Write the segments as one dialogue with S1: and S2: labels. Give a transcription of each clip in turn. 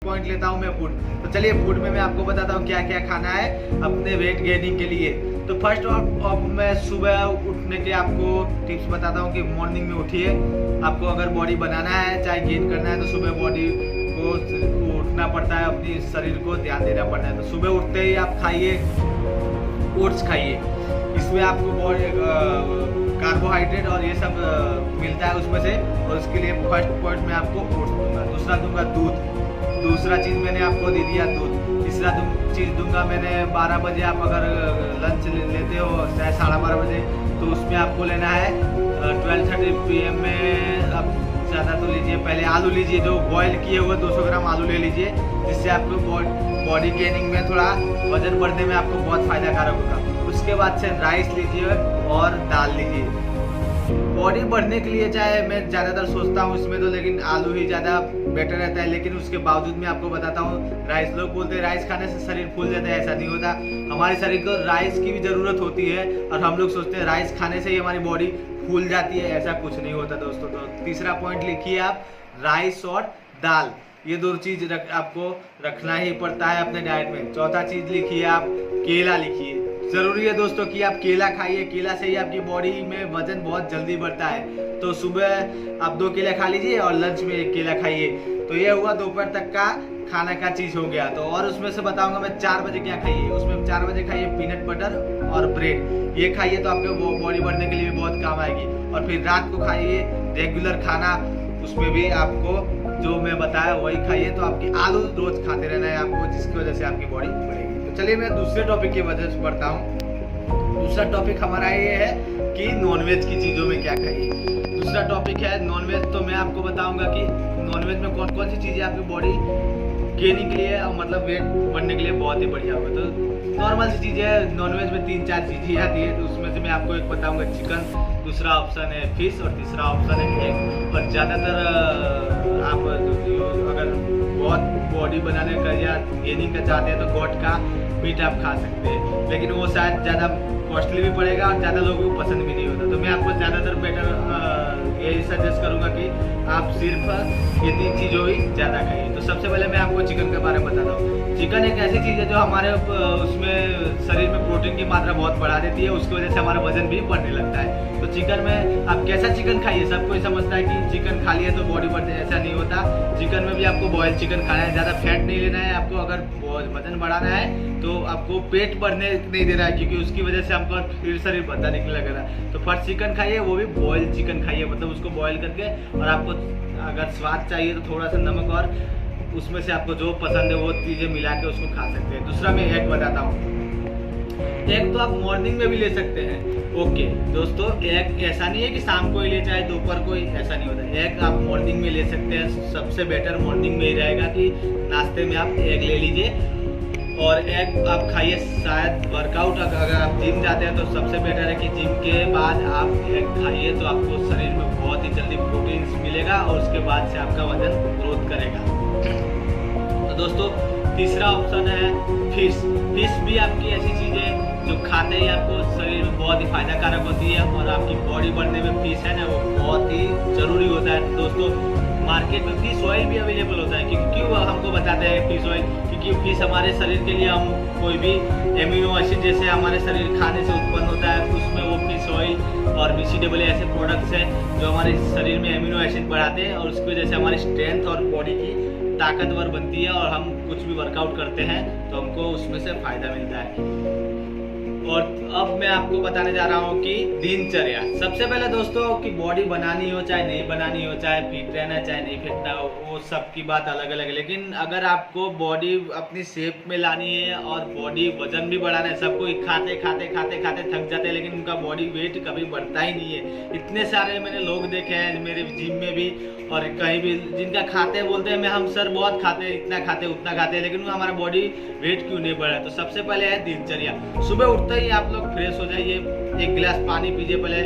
S1: Point लेता हूँ मैं फूड। तो चलिए फूड में मैं आपको बताता हूँ क्या क्या खाना है अपने वेट गेनिंग के लिए। तो फर्स्ट ऑफ मैं सुबह उठने के आपको टिप्स बताता हूँ कि मॉर्निंग में उठिए। आपको अगर बॉडी बनाना है चाहे गेन करना है तो सुबह बॉडी को उठना पड़ता है, अपनी शरीर को ध्यान देना पड़ता है। तो सुबह उठते ही आप खाइए ओट्स खाइए, इसमें आपको बॉडी कार्बोहाइड्रेट और ये सब मिलता है उसमें से। और उसके लिए फर्स्ट पॉइंट मैं आपको ओट्स दूंगा। दूसरा दूंगा दूध, दूसरा चीज़ मैंने आपको दे दिया दूध। तीसरा चीज़ दूंगा मैंने 12 बजे आप अगर लंच लेते हो चाहे 12:30 बजे तो उसमें आपको लेना है 12:30 PM में। अब ज़्यादा तो लीजिए, पहले आलू लीजिए, जो बॉयल किए हुए 200 ग्राम आलू ले लीजिए, जिससे आपको बॉडी गेनिंग में थोड़ा वजन बढ़ने में आपको बहुत फ़ायदा कारक होगा। उसके बाद से राइस लीजिए और दाल लीजिए। बॉडी बढ़ने के लिए चाहे मैं ज़्यादातर सोचता हूँ इसमें तो, लेकिन आलू ही ज़्यादा बेटर रहता है। लेकिन उसके बावजूद मैं आपको बताता हूँ राइस, लोग बोलते हैं राइस खाने से शरीर फूल जाता है, ऐसा नहीं होता। हमारे शरीर को राइस की भी ज़रूरत होती है और हम लोग सोचते हैं राइस खाने से ही हमारी बॉडी फूल जाती है, ऐसा कुछ नहीं होता दोस्तों। तो तीसरा पॉइंट लिखिए आप, राइस और दाल, ये दो चीज़ आपको रखना ही पड़ता है अपने डाइट में। चौथा चीज़ लिखिए आप, केला लिखिए। ज़रूरी है दोस्तों कि आप केला खाइए, केला से ही आपकी बॉडी में वजन बहुत जल्दी बढ़ता है। तो सुबह आप 2 केला खा लीजिए और लंच में 1 केला खाइए। तो ये हुआ दोपहर तक का खाना का चीज़ हो गया। तो और उसमें से बताऊंगा मैं 4 बजे क्या खाइए। उसमें 4 बजे खाइए पीनट बटर और ब्रेड, ये खाइए तो आपके बॉडी बढ़ने के लिए भी बहुत काम आएगी। और फिर रात को खाइए रेगुलर खाना, उसमें भी आपको जो मैं बताया वही खाइए। तो आपकी आलू रोज खाते रहना है आपको, जिसकी वजह से आपकी बॉडी बढ़ेगी। तो चलिए मैं दूसरे टॉपिक की वजह से बढ़ता हूँ। दूसरा टॉपिक हमारा ये है कि नॉनवेज की चीज़ों में क्या खाइए। दूसरा टॉपिक है नॉनवेज। तो मैं आपको बताऊंगा कि नॉनवेज में कौन कौन सी चीज़ें आपकी बॉडी गेनिंग के लिए और मतलब वेट बढ़ने के लिए बहुत ही बढ़िया होगा। तो नॉर्मल सी चीज़ें है, नॉनवेज में 3-4 चीज़ें आती है। तो उसमें से मैं आपको एक बताऊंगा चिकन, दूसरा ऑप्शन है फिश और तीसरा ऑप्शन है एग। और ज़्यादातर आप अगर बहुत बॉडी बनाने का या गेनिंग का चाहते हैं तो गोट का मीट आप खा सकते हैं, लेकिन वो शायद ज़्यादा कॉस्टली भी पड़ेगा और ज़्यादा लोगों को पसंद भी नहीं होता। तो मैं आपको ज़्यादातर बेटर यही सजेस्ट करूँगा कि आप सिर्फ ये 3 चीज़ों ही ज़्यादा खाइए। तो सबसे पहले मैं आपको चिकन के बारे में बताता हूँ। चिकन एक ऐसी चीज़ है जो हमारे उसमें शरीर में प्रोटीन की मात्रा बहुत बढ़ा देती है, उसकी वजह से हमारा वजन भी बढ़ने लगता है। तो चिकन में आप कैसा चिकन खाइए, सब कोई समझता है कि चिकन खा लिया तो बॉडी बढ़ती है, ऐसा नहीं होता। चिकन में भी आपको बॉयल चिकन खाना है, ज़्यादा फैट नहीं लेना है आपको। अगर वजन बढ़ाना है तो आपको पेट बढ़ने नहीं देना है, क्योंकि उसकी वजह से हमको फिर शरीर भद्दा निकलने लगेगा। तो फर्स्ट चिकन खाइए, वो भी बॉयल चिकन खाइए, मतलब उसको बॉयल करके। और आपको अगर स्वाद चाहिए तो थोड़ा सा नमक और उसमें से आपको जो पसंद है वो चीज़ें मिला के उसको खा सकते हैं। दूसरा मैं एग बताता हूँ। एग तो आप मॉर्निंग में भी ले सकते हैं। ओके दोस्तों, एग ऐसा नहीं है कि शाम को ही ले चाहे दोपहर को ही, ऐसा नहीं होता। एग आप मॉर्निंग में ले सकते हैं, सबसे बेटर मॉर्निंग में ही रहेगा कि नाश्ते में आप एग ले लीजिए और एग आप खाइए। शायद वर्कआउट अगर आप जिम जाते हैं तो सबसे बेटर है कि जिम के बाद आप एग खाइए, तो आपको शरीर में बहुत ही जल्दी प्रोटीन्स मिलेगा और उसके बाद से आपका वजन ग्रोथ करेगा। तो दोस्तों तीसरा ऑप्शन है फिश। फिश भी आपकी ऐसी चीज़ है जो खाते ही आपको शरीर में बहुत ही फायदा कारक होती है और आपकी बॉडी बढ़ने में फिश है ना वो बहुत ही ज़रूरी होता है। दोस्तों मार्केट में फिश ऑयल भी अवेलेबल होता है। क्यों हमको बताते हैं फिश ऑयल, क्योंकि फिश हमारे शरीर के लिए हम कोई भी एमिनो एसिड जैसे हमारे शरीर खाने से उत्पन्न होता है, उसमें वो फिश ऑयल और BCAA ऐसे प्रोडक्ट्स हैं जो हमारे शरीर में एमिनो एसिड बढ़ाते हैं और उसकी वजह से हमारी स्ट्रेंथ और बॉडी की ताकतवर बनती है और हम कुछ भी वर्कआउट करते हैं तो हमको उसमें से फ़ायदा मिलता है। और अब मैं आपको बताने जा रहा हूँ कि दिनचर्या। सबसे पहले दोस्तों कि बॉडी बनानी हो चाहे नहीं बनानी हो, चाहे फिट रहना चाहे नहीं फिट रहना, वो सबकी बात अलग अलग है। लेकिन अगर आपको बॉडी अपनी शेप में लानी है और बॉडी वजन भी बढ़ाना है, सबको खाते खाते खाते खाते थक जाते हैं लेकिन उनका बॉडी वेट कभी बढ़ता ही नहीं है। इतने सारे मैंने लोग देखे हैं मेरे जिम में भी और कहीं भी, जिनका खाते बोलते हैं हम सर बहुत खाते हैं, इतना खाते उतना खाते हैं, लेकिन हमारा बॉडी वेट क्यों नहीं बढ़ा। तो सबसे पहले है दिनचर्या। सुबह उठते ही आप लोग फ्रेश हो जाइए, 1 गिलास पानी पीजिए पहले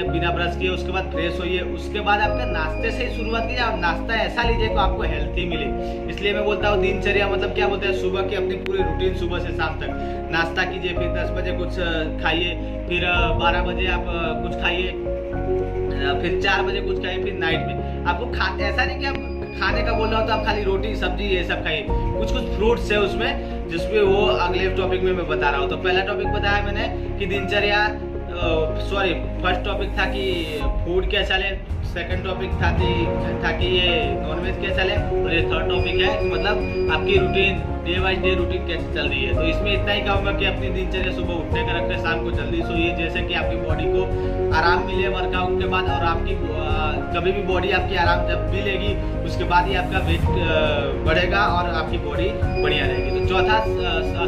S1: बिना ब्रश किए, उसके बाद फ्रेश होइए। उसके बाद आपका नाश्ते से ही शुरुआत कीजिए और नाश्ता ऐसा लीजिए तो आपको हेल्थी मिले। इसलिए मैं बोलता हूँ दिनचर्या मतलब क्या बोलते हैं, सुबह की अपनी पूरी रूटीन सुबह से शाम तक नाश्ता कीजिए, फिर 10 बजे कुछ खाइए, फिर 12 बजे आप कुछ खाइए, फिर 4 बजे कुछ खाइए, फिर नाइट में आपको ऐसा नहीं कि आप खाने का बोल रहा हूँ तो आप खाली रोटी सब्जी ये सब खाइए, कुछ कुछ फ्रूट्स है उसमें जिसमें वो अगले टॉपिक में मैं बता रहा हूँ। तो पहला टॉपिक बताया मैंने कि दिनचर्या, सॉरी फर्स्ट टॉपिक था कि फूड कैसा ले, सेकंड टॉपिक था कि ये नॉनवेज कैसा ले, और ये थर्ड टॉपिक है कि मतलब आपकी routine day by day routine कैसे चल रही है। तो इसमें इतना ही कहूँगा कि अपनी दिनचर्या सुबह उठने का रखें, शाम को जल्दी सोइए, जैसे कि आपकी बॉडी को आराम मिले वर्कआउट के बाद, और आपकी कभी भी बॉडी आपकी आराम जब भी लेगी उसके बाद ही आपका वेट बढ़ेगा और आपकी बॉडी बढ़िया रहेगी। तो चौथा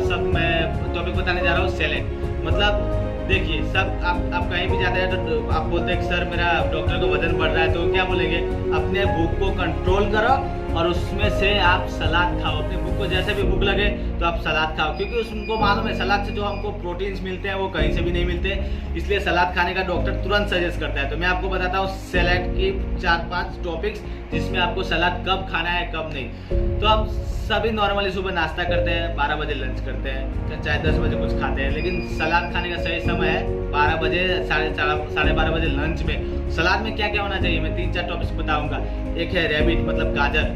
S1: सब मैं टॉपिक बताने जा रहा हूँ सैलेड। मतलब देखिए सब आप कहीं भी जाते हैं तो आप बोलते हैं कि सर मेरा डॉक्टर का वजन बढ़ रहा है, तो क्या बोलेंगे, अपने भूख को कंट्रोल करो और उसमें से आप सलाद खाओ। अपने भूख को जैसे भी भूख लगे तो आप सलाद खाओ, क्योंकि उनको मालूम है सलाद से जो हमको प्रोटीन्स मिलते हैं वो कहीं से भी नहीं मिलते, इसलिए सलाद खाने का डॉक्टर तुरंत सजेस्ट करता है। तो मैं आपको बताता हूँ सैलेड की 4-5 टॉपिक्स जिसमें आपको सलाद कब खाना है कब नहीं। तो हम सभी नॉर्मली सुबह नाश्ता करते हैं, 12 बजे लंच करते हैं, चाहे 10 बजे कुछ खाते हैं, लेकिन सलाद खाने का सही समय है 12 बजे, 12:30 बजे लंच में। सलाद में क्या क्या होना चाहिए मैं 3-4 टॉपिक्स बताऊंगा। एक है रैबिट मतलब गाजर,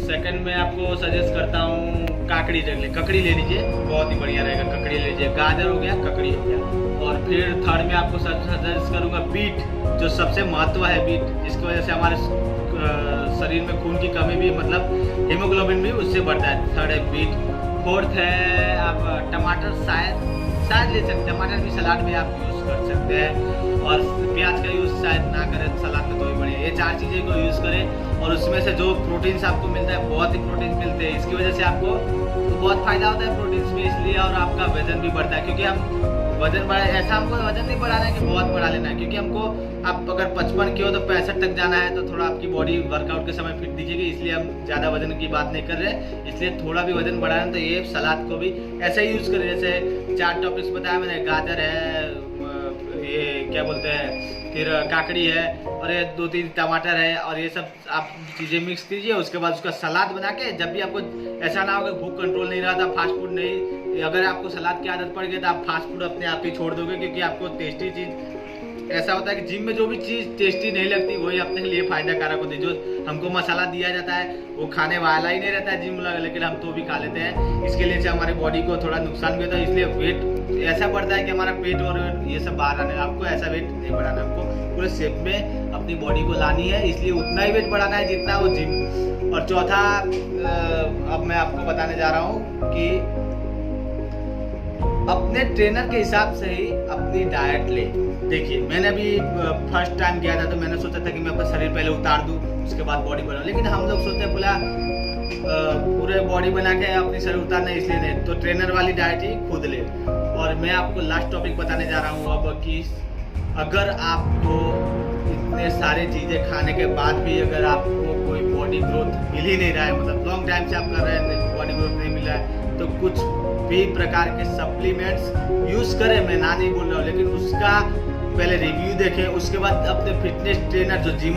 S1: सेकंड में आपको सजेस्ट करता हूँ ककड़ी ले लीजिए, बहुत ही बढ़िया रहेगा, ककड़ी ले लीजिए। गाजर हो गया, ककड़ी हो गया। और फिर थर्ड में आपको सजेस्ट करूँगा बीट, जो सबसे महत्व है बीट, जिसकी वजह से हमारे शरीर में खून की कमी भी मतलब हीमोग्लोबिन भी उससे बढ़ता है। थर्ड है बीट। फोर्थ है आप टमाटर, शायद ले सकते हैं, टमाटर भी सलाद में आप यूज़ कर सकते हैं, और प्याज का यूज़ शायद ना करें सलाद में तो भी बढ़िया। ये 4 चीज़ें को यूज़ करें और उसमें से जो प्रोटीन्स आपको मिलता है बहुत ही प्रोटीन्स मिलते हैं, इसकी वजह से आपको बहुत फायदा होता है प्रोटीन्स में, इसलिए और आपका वजन भी बढ़ता है। क्योंकि हम वजन बढ़ा, ऐसा हमको वजन नहीं बढ़ाना है कि बहुत बढ़ा लेना है, क्योंकि हमको आप अगर 55 की हो तो 65 तक जाना है, तो थोड़ा आपकी बॉडी वर्कआउट के समय फिट दिखेगी, इसलिए हम ज़्यादा वजन की बात नहीं कर रहे हैं, इसलिए थोड़ा भी वजन बढ़ाना है तो ये सलाद को भी ऐसे ही यूज़ करें। जैसे 4 टॉपिक्स बताया मैंने, गाजर है, ये क्या बोलते हैं, फिर काकड़ी है, और ये 2-3 टमाटर है, और ये सब आप चीज़ें मिक्स कीजिए। उसके बाद उसका सलाद बना के, जब भी आपको ऐसा ना हो कि भूख कंट्रोल नहीं रहा था, फास्ट फूड नहीं, अगर आपको सलाद की आदत पड़ गई तो आप फास्ट फूड अपने आप ही छोड़ दोगे, क्योंकि आपको टेस्टी चीज़, ऐसा होता है कि जिम में जो भी चीज़ टेस्टी नहीं लगती वही अपने लिए फायदा कारक होती है। जो हमको मसाला दिया जाता है वो खाने वाला ही नहीं रहता है जिम लगा, लेकिन हम तो भी खा लेते हैं, इसके लिए से हमारे बॉडी को थोड़ा नुकसान भी होता है, इसलिए वेट ऐसा बढ़ता है कि हमारा पेट और ये सब बाहर आने। आपको ऐसा वेट नहीं बढ़ाना, आपको पूरे शेप में अपनी बॉडी को लानी है, इसलिए उतना ही वेट बढ़ाना है जितना वो जिम। और चौथा अब मैं आपको बताने जा रहा हूँ कि अपने ट्रेनर के हिसाब से ही अपनी डाइट ले। देखिए मैंने अभी फर्स्ट टाइम गया था तो मैंने सोचा था कि मैं अपना शरीर पहले उतार दूं उसके बाद बॉडी बनाऊं, लेकिन हम लोग सोचते हैं बोला पूरे बॉडी बना के अपनी शरीर उतारना, इसलिए नहीं, तो ट्रेनर वाली डाइट ही खुद ले। और मैं आपको लास्ट टॉपिक बताने जा रहा हूँ अब कि अगर आपको इतने सारे चीज़ें खाने के बाद भी अगर आपको कोई बॉडी ग्रोथ मिल ही नहीं रहा है, मतलब लॉन्ग टाइम से आप कर रहे हैं बॉडी ग्रोथ नहीं मिल रहा है, तो कुछ भी प्रकार के सप्लीमेंट्स यूज़ करें, मैं ना नहीं बोल रहा हूँ, लेकिन उसका पहले रिव्यू देखें। उसके बाद अपने फिटनेस ट्रेनर जो जिम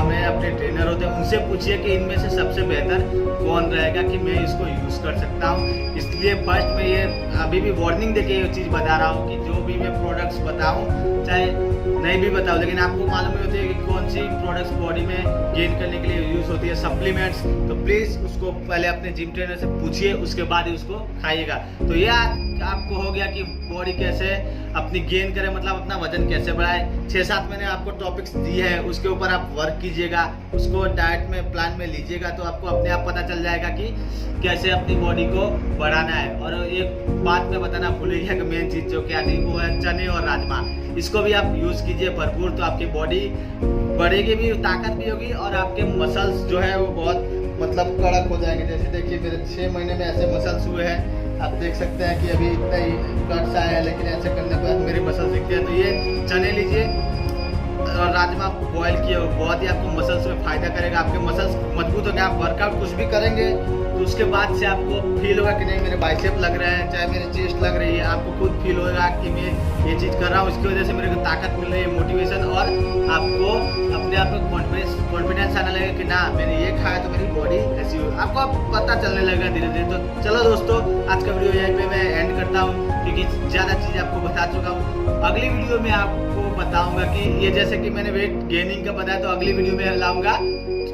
S1: में अपने ट्रेनर होते हैं उनसे पूछिए कि इनमें से सबसे बेहतर कौन रहेगा कि मैं इसको यूज़ कर सकता हूँ। इसलिए फर्स्ट में ये अभी भी वार्निंग देके ये चीज़ बता रहा हूँ कि जो भी मैं प्रोडक्ट्स बताऊँ चाहे नहीं भी बताऊँ, लेकिन आपको मालूम ही होती है कि कौन सी प्रोडक्ट्स बॉडी में गेन करने के लिए यूज़ होती है, सप्लीमेंट्स, तो प्लीज़ उसको पहले अपने जिम ट्रेनर से पूछिए, उसके बाद ही उसको खाइएगा। तो ये आपको हो गया कि बॉडी कैसे अपनी गेन करें, मतलब अपना वजन कैसे बढ़ाए। 6-7 मैंने आपको टॉपिक्स दिए हैं, उसके ऊपर आप वर्क कीजिएगा, उसको डाइट में प्लान में लीजिएगा, तो आपको अपने आप पता चल जाएगा कि कैसे अपनी बॉडी को बढ़ाना है। और एक बात मैं बताना भूल गया कि मेन चीज़ जो क्या थी वो है चने और राजमा, इसको भी आप यूज़ कीजिए भरपूर, तो आपकी बॉडी बढ़ेगी भी, ताकत भी होगी, और आपके मसल्स जो है वो बहुत मतलब कड़क हो जाएंगे। जैसे देखिए मेरे 6 महीने में ऐसे मसल्स हुए हैं, आप देख सकते हैं कि अभी इतना ही कट्स आए हैं, लेकिन ऐसे करने के बाद मेरे मसल्स दिखते हैं। तो ये चने लीजिए और राजमा बॉयल किए, बहुत ही आपको मसल्स में फ़ायदा करेगा, आपके मसल्स मजबूत हो गए। आप वर्कआउट कुछ भी करेंगे तो उसके बाद से आपको फील होगा कि नहीं मेरे बाइसेप लग रहे हैं, चाहे मेरे चेस्ट लग रही है, आपको खुद फील होगा कि मैं ये चीज़ कर रहा हूँ, इसकी वजह से मेरे को ताकत मिल रही है, मोटिवेशन, और आपको अपने आप में कॉन्फिडेंस आने लगेगा कि ना मैंने ये खाया तो मेरी बॉडी ऐसी हो, आपको अब पता चलने लगेगा धीरे धीरे। तो चलो दोस्तों, आज का वीडियो यहीं पे मैं एंड करता हूँ, क्योंकि ज़्यादा चीज़ आपको बता चुका हूँ। अगली वीडियो में आपको बताऊँगा कि ये जैसे कि मैंने वेट गेनिंग का बताया, तो अगली वीडियो में लाऊंगा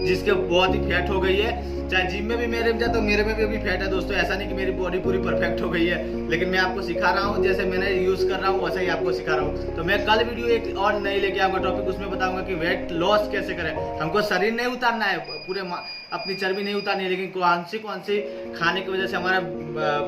S1: जिसके बहुत ही फैट हो गई है। चाहे जिम में भी मेरे में जाता, तो मेरे में भी अभी फैट है दोस्तों, ऐसा नहीं कि मेरी बॉडी पूरी परफेक्ट हो गई है, लेकिन मैं आपको सिखा रहा हूँ, जैसे मैंने यूज़ कर रहा हूँ वैसे ही आपको सिखा रहा हूँ। तो मैं कल वीडियो एक और नई लेके आऊँगा टॉपिक, उसमें बताऊँगा कि वेट लॉस कैसे करें। हमको शरीर नहीं उतारना है, पूरे अपनी चर्बी नहीं उतारनी है, लेकिन कौन सी खाने की वजह से हमारा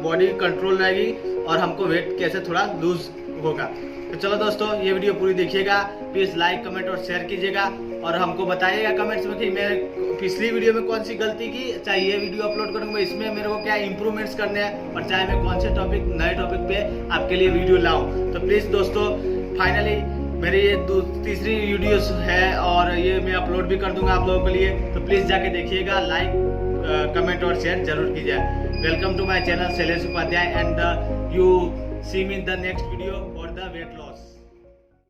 S1: बॉडी कंट्रोल रहेगी और हमको वेट कैसे थोड़ा लूज होगा। तो चलो दोस्तों, ये वीडियो पूरी देखिएगा, प्लीज़ लाइक कमेंट और शेयर कीजिएगा, और हमको बताइएगा कमेंट्स में कि मैंने पिछली वीडियो में कौन सी गलती की, चाहे ये वीडियो अपलोड करूँगा इसमें मेरे को क्या इंप्रूवमेंट्स करने हैं, और चाहे मैं कौन से नए टॉपिक पे आपके लिए वीडियो लाऊं। तो प्लीज़ दोस्तों, फाइनली मेरी ये तीसरी वीडियोस है और ये मैं अपलोड भी कर दूंगा आप लोगों के लिए, तो प्लीज़ जाके देखिएगा, लाइक कमेंट और शेयर जरूर कीजिए। Welcome to my channel Shailesh Upadhyay, and you see me in the next video.